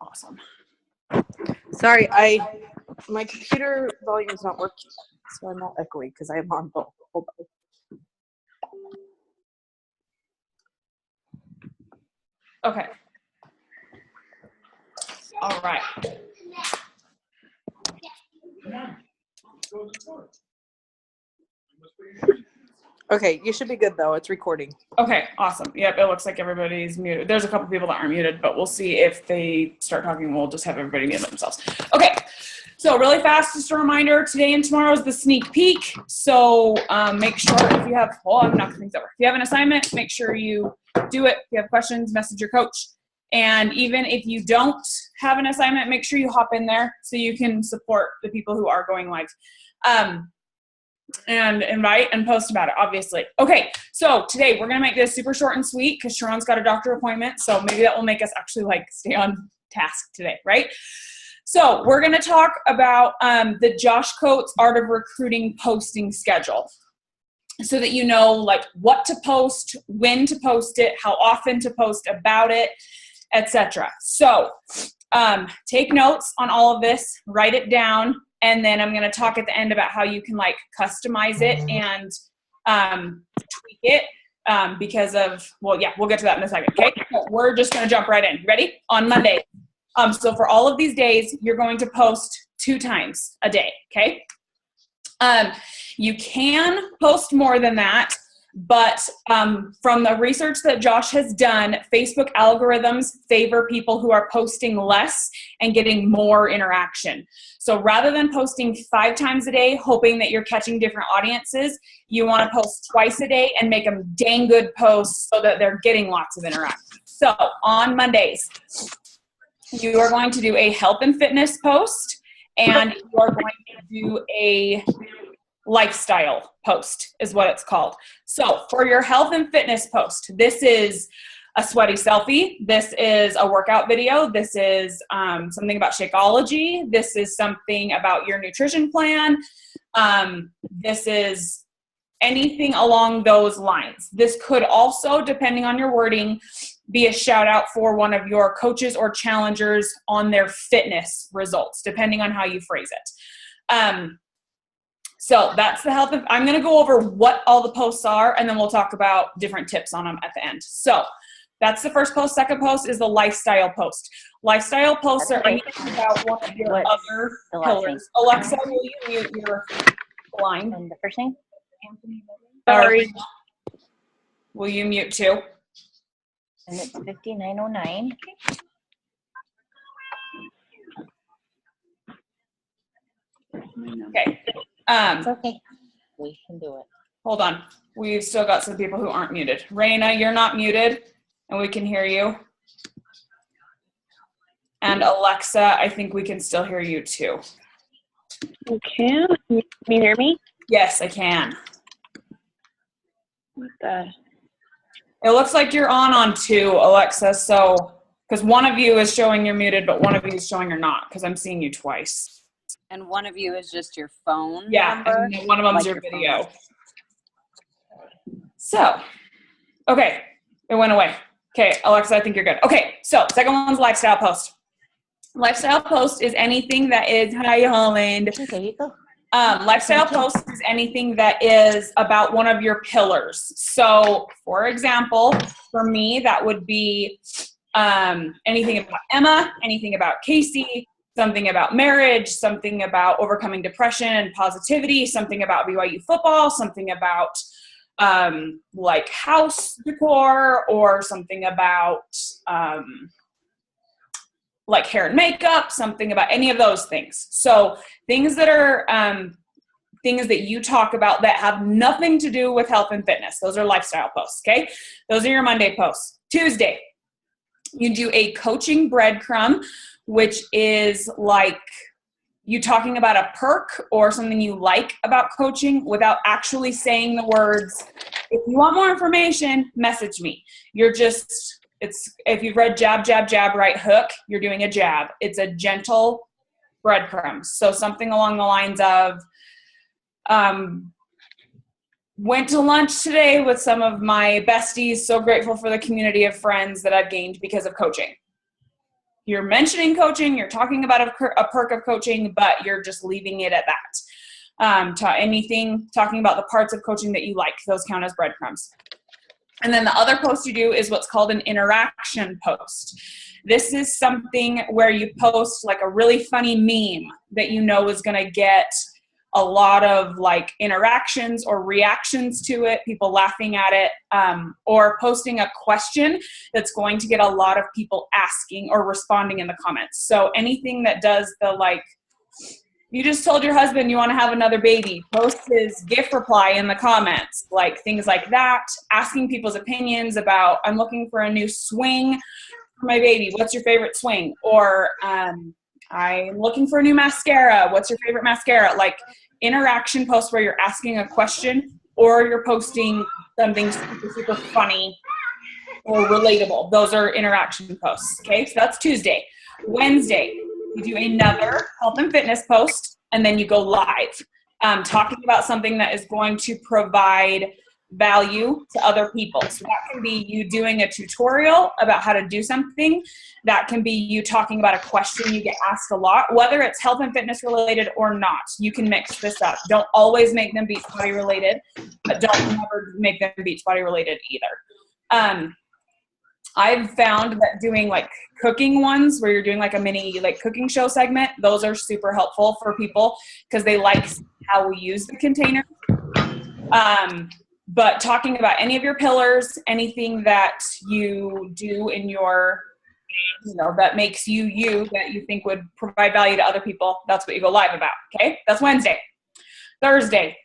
Awesome. Sorry, my computer volume is not working, so I'm not echoing because I am on both. Hold on. Okay. All right. Okay, you should be good though. It's recording. Okay, awesome. Yep, it looks like everybody's muted. There's a couple people that aren't muted, but we'll see if they start talking. We'll just have everybody mute themselves. Okay, so really fast, just a reminder, today and tomorrow is the sneak peek. So make sure if you have, I'm knocking things over. If you have an assignment, make sure you do it. If you have questions, message your coach. And even if you don't have an assignment, make sure you hop in there so you can support the people who are going live. And invite and post about it, obviously. Okay, so today we're gonna make this super short and sweet because Sharon's got a doctor appointment, so maybe that will make us actually like stay on task today, right? So we're gonna talk about the Josh Coates Art of Recruiting posting schedule, so that you know like what to post, when to post it, how often to post about it, etc. So take notes on all of this, write it down. And then I'm going to talk at the end about how you can like customize it and tweak it because of, well, yeah, we'll get to that in a second. Okay. So we're just going to jump right in. Ready? On Monday. So for all of these days, you're going to post 2 times a day. Okay. You can post more than that, but from the research that Josh has done, Facebook algorithms favor people who are posting less and getting more interaction. So rather than posting 5 times a day, hoping that you're catching different audiences, you want to post twice a day and make them dang good posts so that they're getting lots of interaction. So on Mondays, you are going to do a health and fitness post, and you are going to do a lifestyle post is what it's called. So for your health and fitness post, this is a sweaty selfie. This is a workout video. This is something about Shakeology. This is something about your nutrition plan. This is anything along those lines. This could also, depending on your wording, be a shout out for one of your coaches or challengers on their fitness results, depending on how you phrase it. So that's the health. I'm going to go over what all the posts are, and then we'll talk about different tips on them at the end. So that's the first post. Second post is the lifestyle post. Lifestyle posts are anything about one of your other pillars. Alexa, will you mute your line? And the first name? Sorry. Will you mute too? And it's 5909. Okay. It's okay. We can do it. Hold on. We've still got some people who aren't muted. Raina, you're not muted, and we can hear you. And Alexa, I think we can still hear you too. Okay. Can you hear me? Yes, I can. What the? It looks like you're on 2, Alexa, so, because one of you is showing you're muted, but one of you is showing you're not, because I'm seeing you twice. And one of you is just your phone Yeah, number? and one of them is your video. So, okay, it went away. Okay, Alexa, I think you're good. Okay, so second one's lifestyle post. Lifestyle post is anything that is, hi Holland. There you go. Lifestyle post is anything that is about one of your pillars. So, for example, for me, that would be anything about Emma, anything about Casey, something about marriage, something about overcoming depression and positivity, something about BYU football, something about like house decor, or something about like hair and makeup, something about any of those things. So things that are things that you talk about that have nothing to do with health and fitness. Those are lifestyle posts, okay? Those are your Monday posts. Tuesday, you do a coaching breadcrumb, which is like you talking about a perk or something you like about coaching without actually saying the words. If you want more information, message me. You're just, if you've read jab, jab, jab, right hook, you're doing a jab. It's a gentle breadcrumb. So something along the lines of, went to lunch today with some of my besties. So grateful for the community of friends that I've gained because of coaching. You're mentioning coaching, you're talking about a perk of coaching, but you're just leaving it at that. Talking about the parts of coaching that you like, those count as breadcrumbs. And then the other post you do is what's called an interaction post. This is something where you post like a really funny meme that you know is going to get a lot of like interactions or reactions to it, people laughing at it, or posting a question that's going to get a lot of people asking or responding in the comments. So anything that does the like, you just told your husband you want to have another baby, post his gift reply in the comments, like things like that, asking people's opinions about, I'm looking for a new swing for my baby. What's your favorite swing? Or I'm looking for a new mascara. What's your favorite mascara? Like interaction posts where you're asking a question or you're posting something super, super funny or relatable. Those are interaction posts. Okay, so that's Tuesday. Wednesday, you do another health and fitness post, and then you go live, talking about something that is going to provide value to other people. So that can be you doing a tutorial about how to do something. That can be you talking about a question you get asked a lot, whether it's health and fitness related or not. You can mix this up. Don't always make them Beachbody related, but don't never make them Beachbody related either. I've found that doing like cooking ones where you're doing like a mini like cooking show segment, those are super helpful for people because they like how we use the container. But talking about any of your pillars, anything that you do in your, that makes you, that you think would provide value to other people, that's what you go live about. Okay. That's Wednesday. Thursday,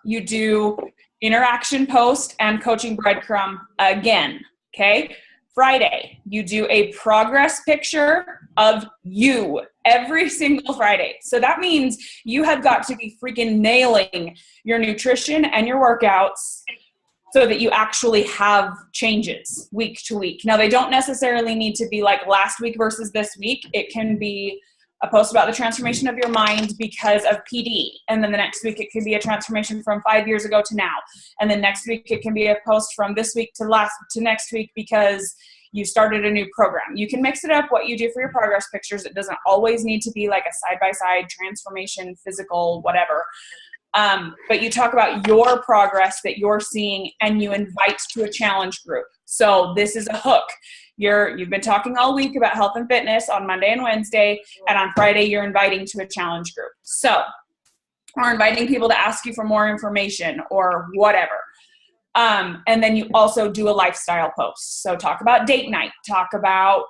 you do interaction post and coaching breadcrumb again. Okay. Friday, you do a progress picture of you every single Friday. So that means you have got to be freaking nailing your nutrition and your workouts so that you actually have changes week to week. Now, they don't necessarily need to be like last week versus this week. It can be a post about the transformation of your mind because of PD. And then the next week, it can be a transformation from 5 years ago to now. And then next week, it can be a post from this week to next week because you started a new program. You can mix it up what you do for your progress pictures. It doesn't always need to be like a side-by-side transformation, physical, whatever. But you talk about your progress that you're seeing and you invite to a challenge group. So this is a hook. You've been talking all week about health and fitness on Monday and Wednesday, and on Friday you're inviting to a challenge group. So, or inviting people to ask you for more information or whatever. And then you also do a lifestyle post. So talk about date night, talk about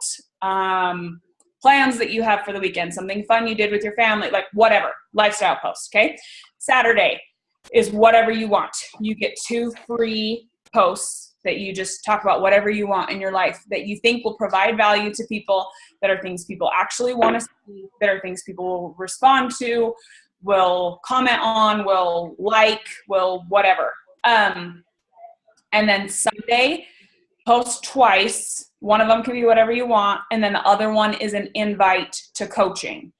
plans that you have for the weekend, something fun you did with your family, like whatever, lifestyle post, okay? Saturday is whatever you want. You get 2 free posts that you just talk about whatever you want in your life that you think will provide value to people, that are things people actually want to see, that are things people will respond to, will comment on, will like, will whatever. And then Sunday, post twice. One of them can be whatever you want. And then the other one is an invite to coaching,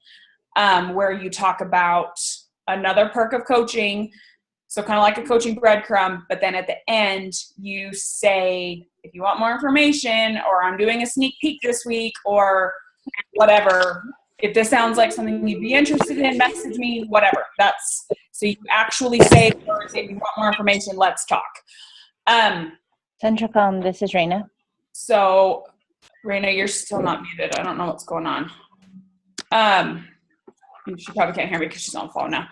where you talk about another perk of coaching. So kind of like a coaching breadcrumb, but then at the end you say, if you want more information, or I'm doing a sneak peek this week, or whatever, if this sounds like something you'd be interested in, message me, whatever. So you actually say, if you want more information, let's talk. Centricom, this is Raina. So Raina, you're still not muted. I don't know what's going on. She probably can't hear me because she's on the phone now.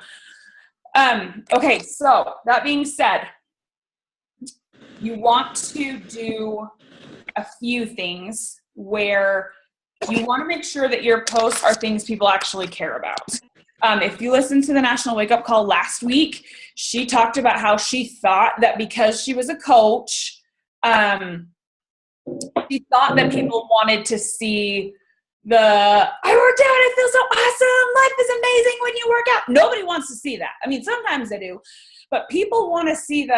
Okay, so that being said, you want to do a few things where you want to make sure that your posts are things people actually care about. If you listened to the National Wake Up Call last week, she talked about how she thought that because she was a coach, she thought that people wanted to see I worked out, I feel so awesome, life is amazing when you work out. Nobody wants to see that. I mean, sometimes they do, but people want to see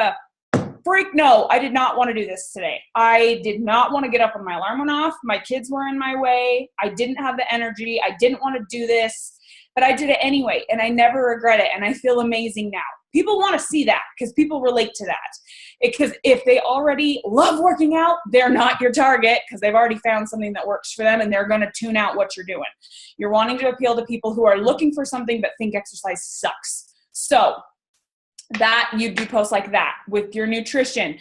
freak, no, I did not want to do this today. I did not want to get up when my alarm went off. My kids were in my way. I didn't have the energy. I didn't want to do this. but I did it anyway, and I never regret it, and I feel amazing now. People want to see that because people relate to that. Because if they already love working out, they're not your target because they've already found something that works for them, and they're going to tune out what you're doing. You're wanting to appeal to people who are looking for something but think exercise sucks. So that you'd do posts like that with your nutrition.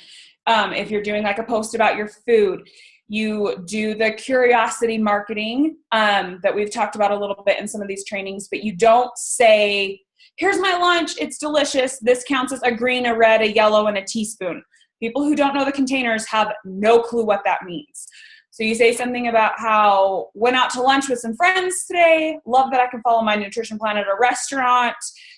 If you're doing like a post about your food, you do the curiosity marketing that we've talked about a little bit in some of these trainings, but you don't say, here's my lunch, it's delicious, this counts as a green, a red, a yellow, and a teaspoon. People who don't know the containers have no clue what that means. So you say something about how went out to lunch with some friends today, love that I can follow my nutrition plan at a restaurant.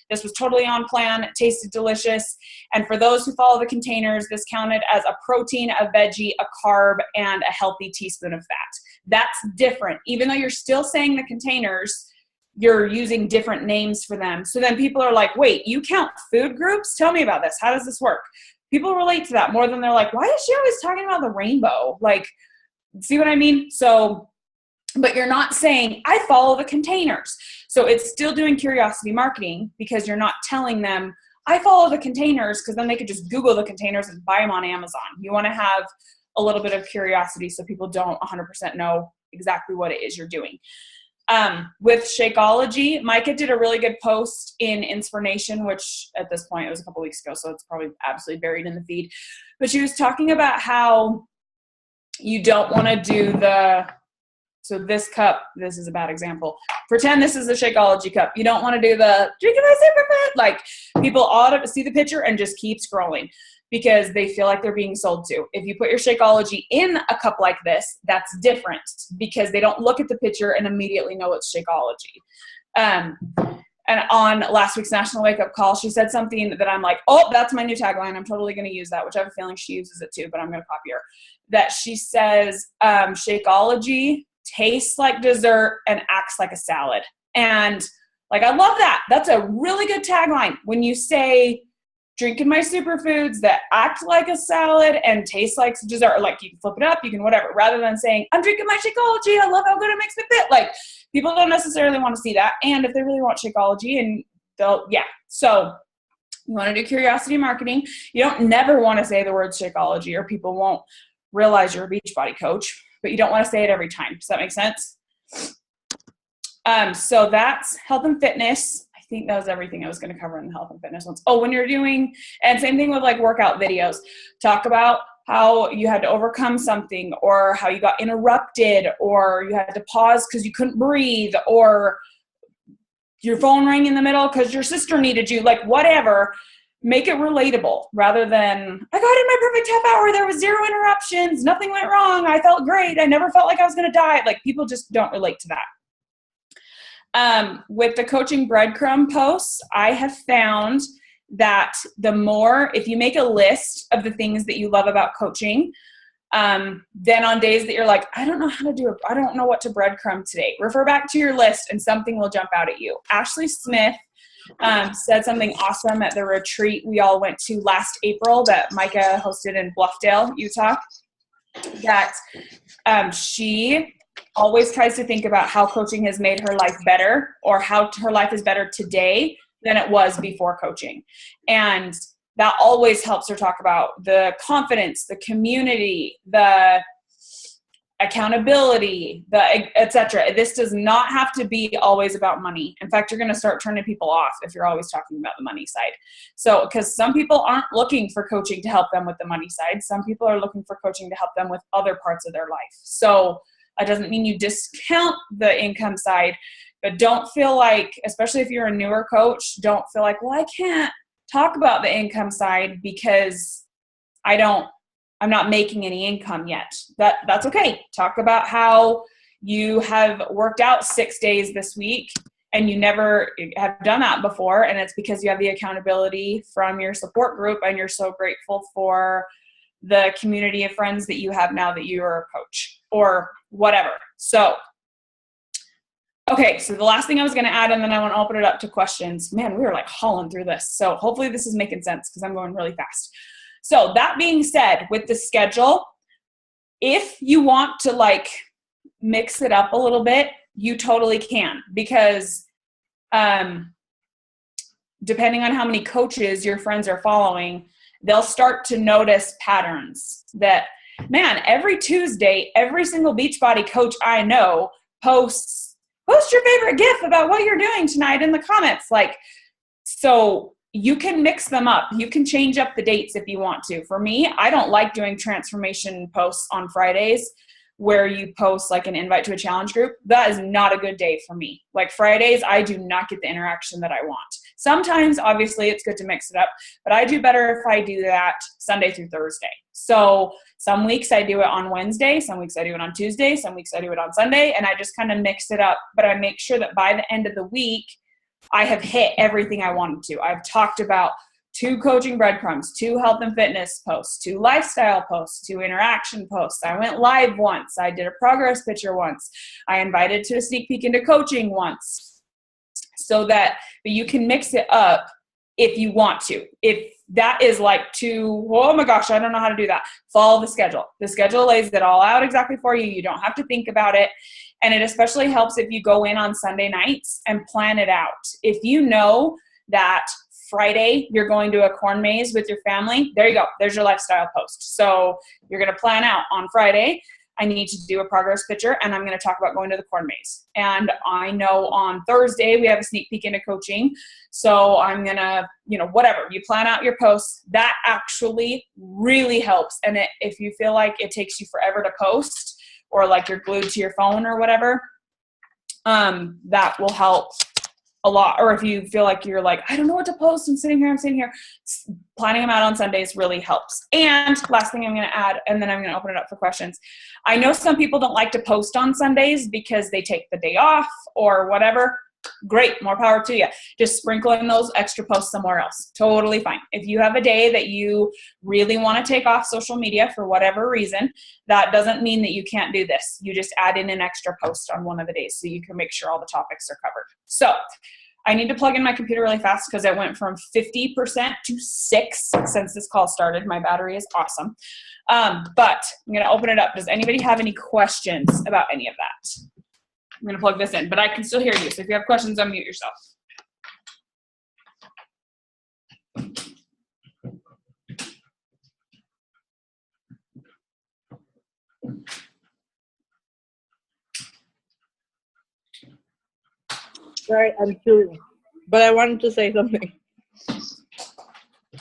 This was totally on plan, it tasted delicious. And for those who follow the containers, this counted as a protein, a veggie, a carb, and a healthy teaspoon of fat. That's different. Even though you're still saying the containers, you're using different names for them. So then people are like, wait, you count food groups? Tell me about this. How does this work? People relate to that more than they're like, why is she always talking about the rainbow? Like, see what I mean? So, but you're not saying, I follow the containers. So it's still doing curiosity marketing because you're not telling them, I follow the containers, because then they could just Google the containers and buy them on Amazon. You want to have a little bit of curiosity so people don't 100% know exactly what it is you're doing. With Shakeology, Micah did a really good post in Inspiration, which at this point it was a couple weeks ago, so it's probably absolutely buried in the feed. But she was talking about how you don't want to do so this cup, this is a bad example. Pretend this is the Shakeology cup. You don't want to do the drinking my superfood. Like, people ought to see the picture and just keep scrolling because they feel like they're being sold to. If you put your Shakeology in a cup like this, that's different because they don't look at the picture and immediately know it's Shakeology. And on last week's National Wake Up Call, she said something that I'm like, oh, that's my new tagline. I'm totally going to use that, which I have a feeling she uses it too, but I'm going to copy her. That she says, Shakeology tastes like dessert and acts like a salad. And like, I love that. That's a really good tagline. When you say, drinking my superfoods that act like a salad and taste like dessert, like you can flip it up, you can whatever, rather than saying, I'm drinking my Shakeology, I love how good it makes me fit. Like, people don't necessarily want to see that. And if they really want Shakeology, and so you want to do curiosity marketing. You don't never want to say the word Shakeology or people won't realize you're a Beachbody coach, but you don't want to say it every time. Does that make sense? So that's health and fitness. I think that was everything I was going to cover in the health and fitness ones. Oh, when you're doing, and same thing with like workout videos, talk about how you had to overcome something, or how you got interrupted, or you had to pause because you couldn't breathe, or your phone rang in the middle because your sister needed you, like whatever. Make it relatable rather than, I got in my perfect half hour, there was 0 interruptions, nothing went wrong, I felt great, I never felt like I was going to die. Like, people just don't relate to that. With the coaching breadcrumb posts, I have found that the more, if you make a list of the things that you love about coaching, then on days that you're like, I don't know how to do it, I don't know what to breadcrumb today, refer back to your list and something will jump out at you. Ashley Smith said something awesome at the retreat we all went to last April that Micah hosted in Bluffdale, Utah, that she always tries to think about how coaching has made her life better, or how her life is better today than it was before coaching. And that always helps her talk about the confidence, the community, the accountability, etc. This does not have to be always about money. In fact, you're going to start turning people off if you're always talking about the money side. So, because some people aren't looking for coaching to help them with the money side. Some people are looking for coaching to help them with other parts of their life. So that doesn't mean you discount the income side, but don't feel like, especially if you're a newer coach, don't feel like, well, I can't talk about the income side because I'm not making any income yet. That's okay. Talk about how you have worked out 6 days this week and you never have done that before. And it's because you have the accountability from your support group and you're so grateful for the community of friends that you have now that you are a coach or whatever. So, okay. So the last thing I was going to add, and then I want to open it up to questions. Man, we were like hauling through this. So hopefully this is making sense because I'm going really fast. So that being said, with the schedule, if you want to like mix it up a little bit, you totally can, because depending on how many coaches your friends are following, they'll start to notice patterns that, man, every Tuesday, every single Beachbody coach I know post your favorite GIF about what you're doing tonight in the comments. Like, so you can mix them up. You can change up the dates if you want to. For me, I don't like doing transformation posts on Fridays where you post like an invite to a challenge group. That is not a good day for me. Like Fridays, I do not get the interaction that I want. Sometimes, obviously, it's good to mix it up, but I do better if I do that Sunday through Thursday. So some weeks I do it on Wednesday, some weeks I do it on Tuesday, some weeks I do it on Sunday, and I just kind of mix it up. But I make sure that by the end of the week, I have hit everything I wanted to. I've talked about 2 coaching breadcrumbs, 2 health and fitness posts, 2 lifestyle posts, 2 interaction posts. I went live once. I did a progress picture once. I invited to a sneak peek into coaching once. So that you can mix it up if you want to. If that is like too, oh my gosh, I don't know how to do that. Follow the schedule. The schedule lays it all out exactly for you. You don't have to think about it. And it especially helps if you go in on Sunday nights and plan it out. If you know that Friday you're going to a corn maze with your family, there you go. There's your lifestyle post. So you're going to plan out on Friday, I need to do a progress picture, and I'm going to talk about going to the corn maze. And I know on Thursday we have a sneak peek into coaching. So I'm going to, whatever, you plan out your posts. That actually really helps. And if you feel like it takes you forever to post or like you're glued to your phone or whatever, that will help a lot. Or if you feel like you're like, I don't know what to post, I'm sitting here, planning them out on Sundays really helps. And last thing I'm going to add, and then I'm going to open it up for questions. I know some people don't like to post on Sundays because they take the day off or whatever. Great, more power to you. Just sprinkle in those extra posts somewhere else. Totally fine. If you have a day that you really want to take off social media for whatever reason, that doesn't mean that you can't do this. You just add in an extra post on one of the days so you can make sure all the topics are covered. So I need to plug in my computer really fast because it went from 50% to 6 since this call started. My battery is awesome. But I'm going to open it up. Does anybody have any questions about any of that? I'm going to plug this in, but I can still hear you. So if you have questions, unmute yourself. Sorry, I'm chewing. But I wanted to say something.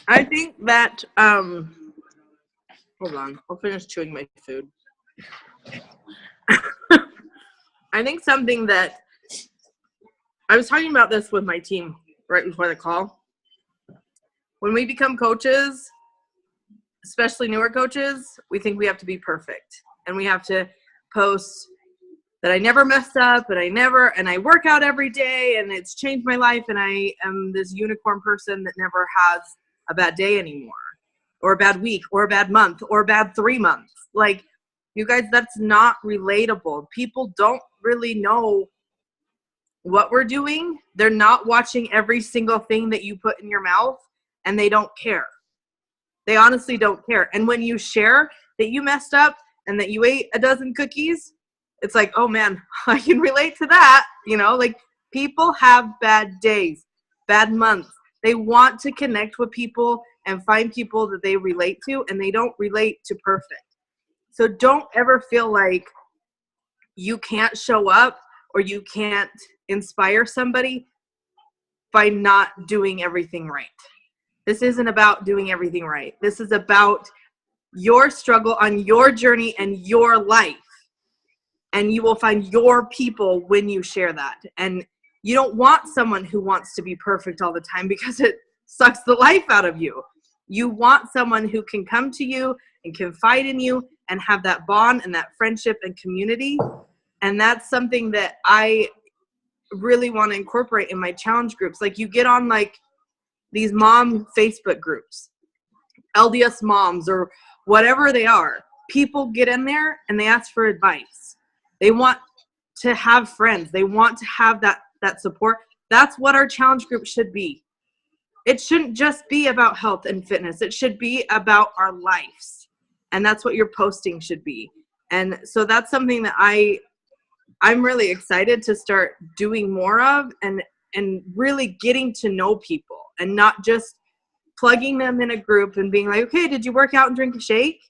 I think that, hold on, I'll finish chewing my food. I think something that, I was talking about this with my team right before the call. When we become coaches, especially newer coaches, we think we have to be perfect. And we have to post that I never messed up and I work out every day and it's changed my life and I am this unicorn person that never has a bad day anymore or a bad week or a bad month or a bad 3 months. Like, you guys, that's not relatable. People don't really know what we're doing. They're not watching every single thing that you put in your mouth and they don't care. They honestly don't care. And when you share that you messed up and that you ate a dozen cookies, it's like, oh man, I can relate to that. Like, people have bad days, bad months. They want to connect with people and find people that they relate to, and they don't relate to perfect. So don't ever feel like you can't show up or you can't inspire somebody by not doing everything right. This isn't about doing everything right. This is about your struggle on your journey and your life. And you will find your people when you share that. And you don't want someone who wants to be perfect all the time because it sucks the life out of you. You want someone who can come to you and confide in you and have that bond and that friendship and community. And that's something that I really want to incorporate in my challenge groups. Like, you get on like these mom Facebook groups, LDS moms or whatever they are. People get in there and they ask for advice. They want to have friends. They want to have that support. That's what our challenge group should be. It shouldn't just be about health and fitness. It should be about our lives. And that's what your posting should be. And so that's something that I'm really excited to start doing more of. And and really getting to know people and not just plugging them in a group and being like, okay, did you work out and drink a shake?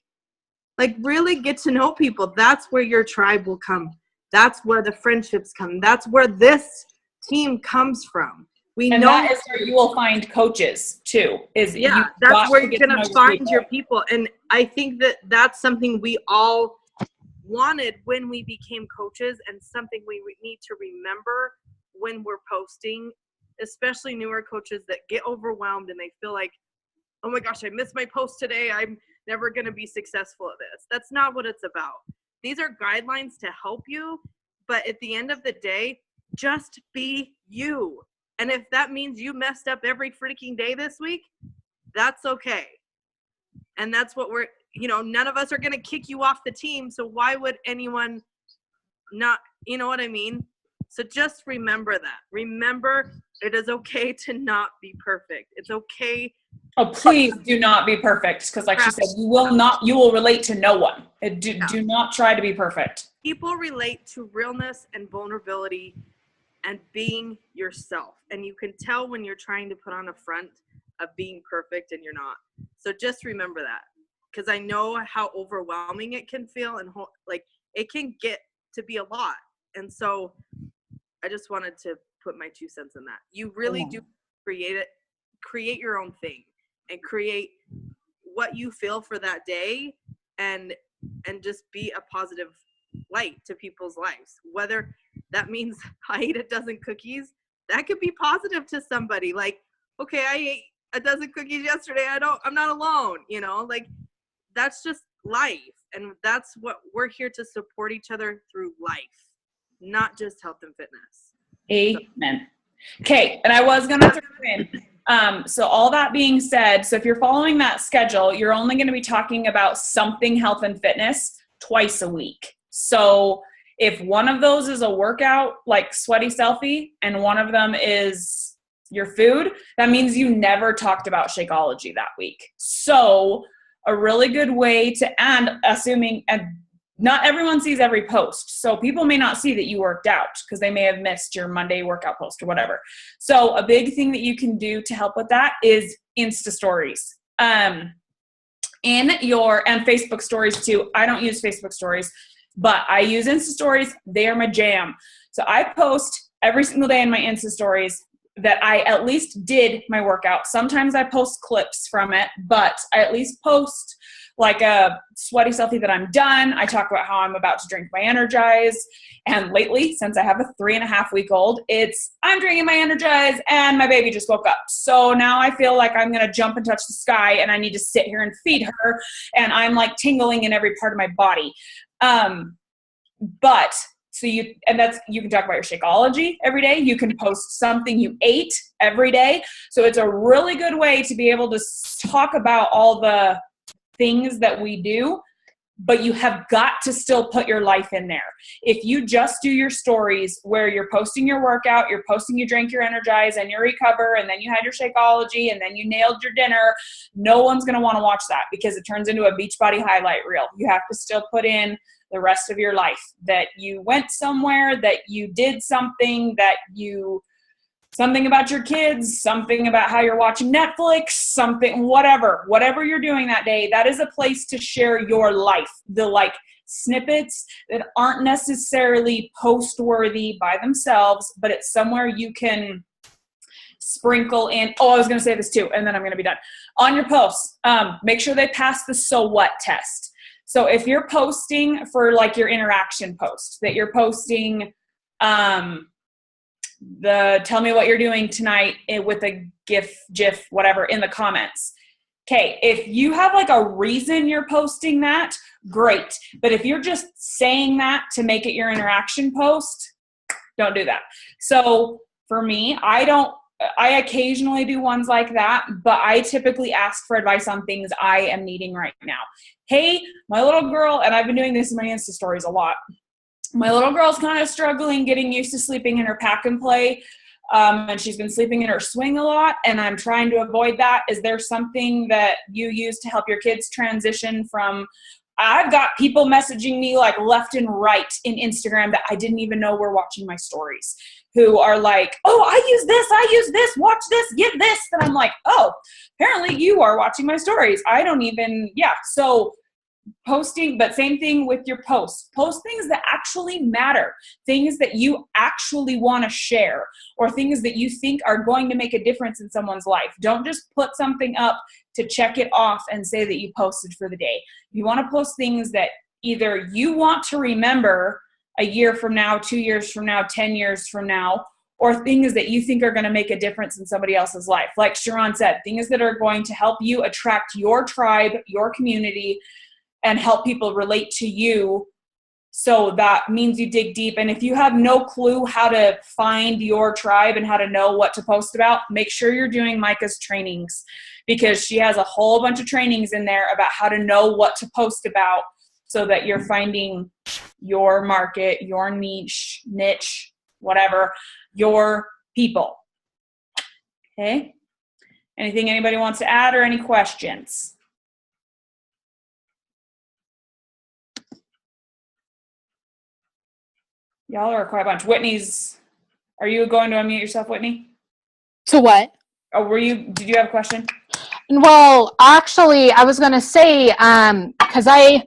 Like, really get to know people. That's where your tribe will come. That's where the friendships come. That's where this team comes from. And that is where you will find coaches too. That's where you're going to find your people. And I think that that's something we all wanted when we became coaches, and something we need to remember when we're posting, especially newer coaches that get overwhelmed and they feel like, oh my gosh, I missed my post today. I'm never going to be successful at this. That's not what it's about. These are guidelines to help you, but at the end of the day, just be you. And if that means you messed up every freaking day this week, that's okay. And that's what none of us are going to kick you off the team. So why would anyone not, you know what I mean? So just remember that. Remember, it is okay to not be perfect. It's okay. Oh, please do not be perfect. Because like she said, you will relate to no one. Do not try to be perfect. People relate to realness and vulnerability and being yourself. And you can tell when you're trying to put on a front of being perfect and you're not. So just remember that. Because I know how overwhelming it can feel, and like it can get to be a lot. And so I just wanted to put my 2 cents in that. You really do create your own thing and create what you feel for that day, and just be a positive light to people's lives. Whether that means I ate a dozen cookies, that could be positive to somebody. Like, okay, I ate a dozen cookies yesterday. I'm not alone, like that's just life. And that's what we're here to support each other through life, not just health and fitness. Amen. Okay. And I was going to throw in, so all that being said, so if you're following that schedule, you're only going to be talking about something health and fitness twice a week. So if one of those is a workout, like Sweaty Selfie, and one of them is your food, that means you never talked about Shakeology that week. So a really good way to end, assuming, and not everyone sees every post. So people may not see that you worked out because they may have missed your Monday workout post or whatever. So a big thing that you can do to help with that is Insta stories. And Facebook stories too. I don't use Facebook stories, but I use Insta stories. They are my jam. So I post every single day in my Insta stories that I at least did my workout. Sometimes I post clips from it, but I at least post like a Sweaty Selfie that I'm done. I talk about how I'm about to drink my Energize. And lately, since I have a 3.5-week-old, I'm drinking my Energize and my baby just woke up. So now I feel like I'm going to jump and touch the sky and I need to sit here and feed her. And I'm like tingling in every part of my body. You can talk about your Shakeology every day. You can post something you ate every day. So it's a really good way to be able to talk about all the things that we do, but you have got to still put your life in there. If you just do your stories where you're posting your workout, you're posting you drank your Energize and your Recover, and then you had your Shakeology, and then you nailed your dinner, no one's going to want to watch that because it turns into a Beachbody highlight reel. You have to still put in the rest of your life, that you went somewhere, that you did something, something about your kids, something about how you're watching Netflix, something, whatever you're doing that day. That is a place to share your life. The snippets that aren't necessarily post-worthy by themselves, but it's somewhere you can sprinkle in. Oh, I was going to say this too, and then I'm going to be done. On your posts, make sure they pass the so what test. So if you're posting for your interaction post, that you're posting the tell me what you're doing tonight with a GIF, whatever, in the comments. Okay, if you have a reason you're posting that, great. But if you're just saying that to make it your interaction post, don't do that. So for me, I occasionally do ones like that, but I typically ask for advice on things I am needing right now. Hey, my little girl, and I've been doing this in my Insta stories a lot. My little girl's kind of struggling getting used to sleeping in her pack and play, and she's been sleeping in her swing a lot, and I'm trying to avoid that. Is there something that you use to help your kids transition from I've got people messaging me like left and right in Instagram that I didn't even know were watching my stories, who are like, oh, I use this, watch this, get this. And I'm like, oh, apparently you are watching my stories. I don't even, So posting, but same thing with your posts. Post things that actually matter, things that you actually want to share, or things that you think are going to make a difference in someone's life. Don't just put something up to check it off and say that you posted for the day. You want to post things that either you want to remember a year from now, 2 years from now, 10 years from now, or things that you think are going to make a difference in somebody else's life. Like Sharon said, things that are going to help you attract your tribe, your community, and help people relate to you. So that means you dig deep. And if you have no clue how to find your tribe and how to know what to post about, make sure you're doing Micah's trainings, because she has a whole bunch of trainings in there about how to know what to post about so that you're finding your market, your niche, whatever, your people. Okay? Anything anybody wants to add or any questions? Y'all are quite a bunch. Are you going to unmute yourself, Whitney? To what? Oh, did you have a question? Well, actually, I was going to say, because I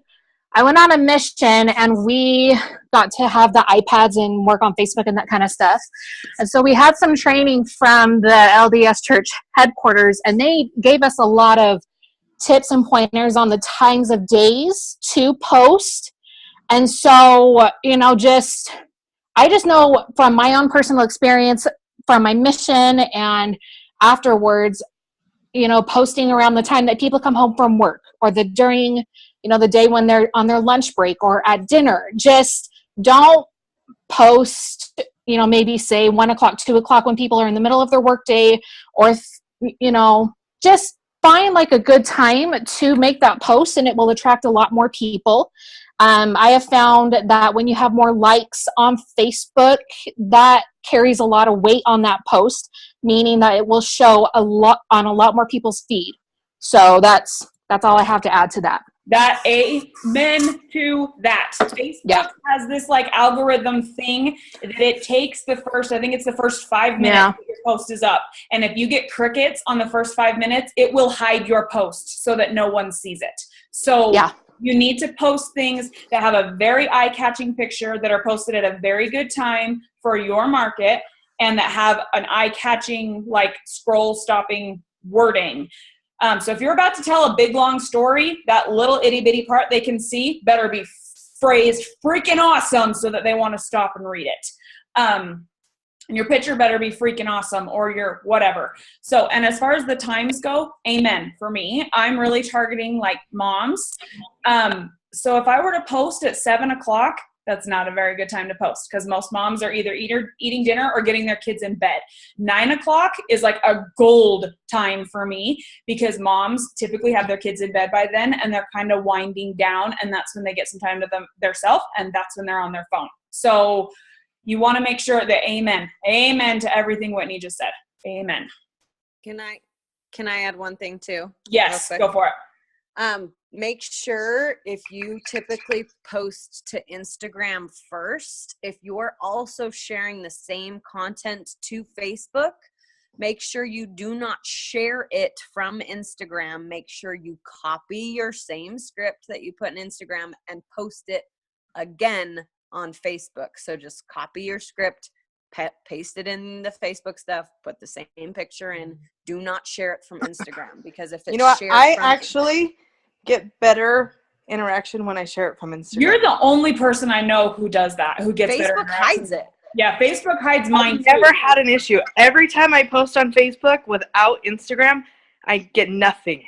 went on a mission and we got to have the iPads and work on Facebook and that kind of stuff. And so we had some training from the LDS Church headquarters, and they gave us a lot of tips and pointers on the times of days to post. And so, I just know from my own personal experience from my mission and afterwards, posting around the time that people come home from work, or during the day when they're on their lunch break or at dinner. Just don't post, maybe say 1 o'clock, 2 o'clock when people are in the middle of their work day, or, just find like a good time to make that post, and it will attract a lot more people. I have found that when you have more likes on Facebook, that carries a lot of weight on that post, meaning that it will show a lot on a lot more people's feed. So that's all I have to add to that. That amen to that. Facebook has this like algorithm thing that it takes I think it's the first 5 minutes that your post is up. And if you get crickets on the first 5 minutes, it will hide your post so that no one sees it. So you need to post things that have a very eye-catching picture, that are posted at a very good time for your market, and that have an eye-catching, like scroll-stopping wording. So if you're about to tell a big, long story, that little itty-bitty part they can see better be phrased freaking awesome so that they want to stop and read it. And your picture better be freaking awesome, or your whatever. So, and as far as the times go, amen. For me, I'm really targeting like moms. So if I were to post at 7 o'clock, that's not a very good time to post, because most moms are either eating dinner or getting their kids in bed. 9 o'clock is like a gold time for me, because moms typically have their kids in bed by then, and they're kind of winding down, and that's when they get some time to themselves, and that's when they're on their phone. So you want to make sure that amen to everything Whitney just said. Amen. Can I add one thing too? Yes, go for it. Make sure, if you typically post to Instagram first, if you're also sharing the same content to Facebook, make sure you do not share it from Instagram. Make sure you copy your same script that you put in Instagram and post it again on Facebook. So just copy your script, paste it in the Facebook stuff, put the same picture in. Do not share it from Instagram, because if it's shared I from actually get better interaction when I share it from Instagram. You're the only person I know who does that, who gets better Facebook hides it. Yeah, Facebook hides mine too. I've never had an issue. Every time I post on Facebook without Instagram, I get nothing.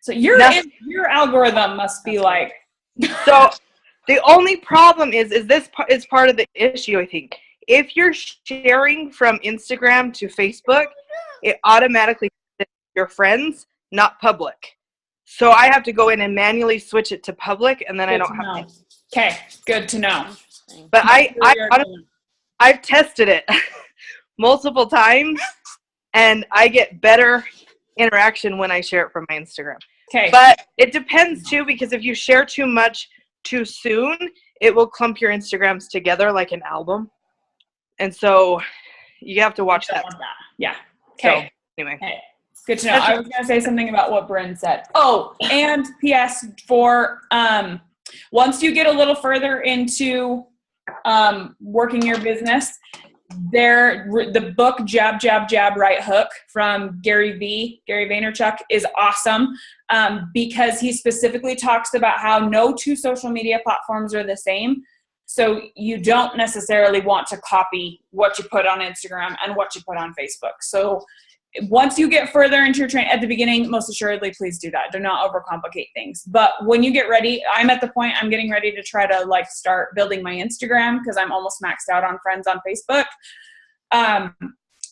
So your algorithm must be like. So the only problem is this is part of the issue, I think. If you're sharing from Instagram to Facebook, it automatically says your friends, not public. So I have to go in and manually switch it to public, and then I don't have to. Okay, good to know. But I've tested it multiple times, and I get better interaction when I share it from my Instagram. Okay. But it depends too, because if you share too much too soon, it will clump your Instagrams together like an album. And so you have to watch that. Yeah. Okay. So, anyway. Okay. Good to know. I was going to say something about what Bryn said. Oh, and P.S. for once you get a little further into working your business, the book Jab, Jab, Jab, Right Hook from Gary Vaynerchuk is awesome because he specifically talks about how no two social media platforms are the same. So you don't necessarily want to copy what you put on Instagram and what you put on Facebook. So once you get further into your training at the beginning, most assuredly, please do that. Do not overcomplicate things. But when you get ready, I'm at the point I'm getting ready to try to like start building my Instagram because I'm almost maxed out on friends on Facebook.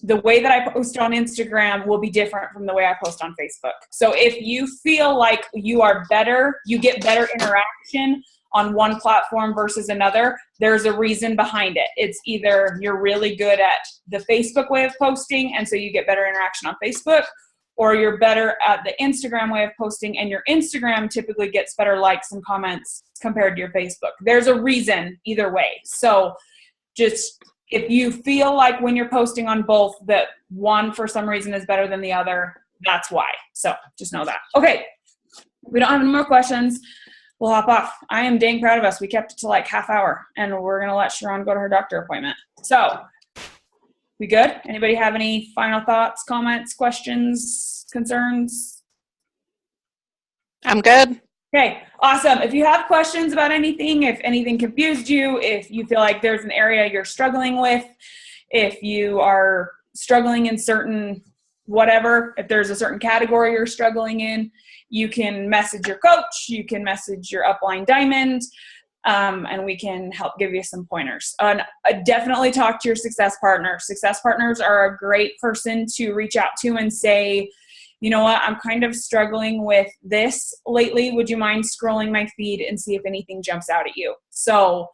The way that I post on Instagram will be different from the way I post on Facebook. So if you feel like you are better, you get better interaction on one platform versus another, there's a reason behind it. It's either you're really good at the Facebook way of posting, and so you get better interaction on Facebook, or you're better at the Instagram way of posting, and your Instagram typically gets better likes and comments compared to your Facebook. There's a reason either way. So just if you feel like when you're posting on both that one for some reason is better than the other, that's why. So just know that. Okay, we don't have any more questions. We'll hop off. I am dang proud of us. We kept it to like half hour, and we're going to let Sharon go to her doctor appointment. So we good? Anybody have any final thoughts, comments, questions, concerns? I'm good. Okay, awesome. If you have questions about anything, if anything confused you, if you feel like there's an area you're struggling with, if you are struggling in certain whatever, if there's a certain category you're struggling in, you can message your coach, you can message your upline diamond, and we can help give you some pointers. Definitely talk to your success partner. Success partners are a great person to reach out to and say, you know what, I'm kind of struggling with this lately. Would you mind scrolling my feed and see if anything jumps out at you? So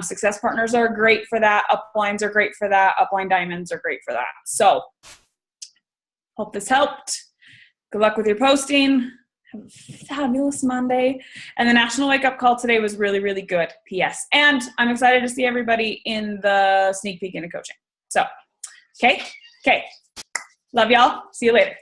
success partners are great for that. Uplines are great for that. Upline diamonds are great for that. So hope this helped. Good luck with your posting. Have a fabulous Monday. And the National Wake Up Call today was really, really good. P.S. And I'm excited to see everybody in the sneak peek into coaching. So, okay. Love y'all. See you later.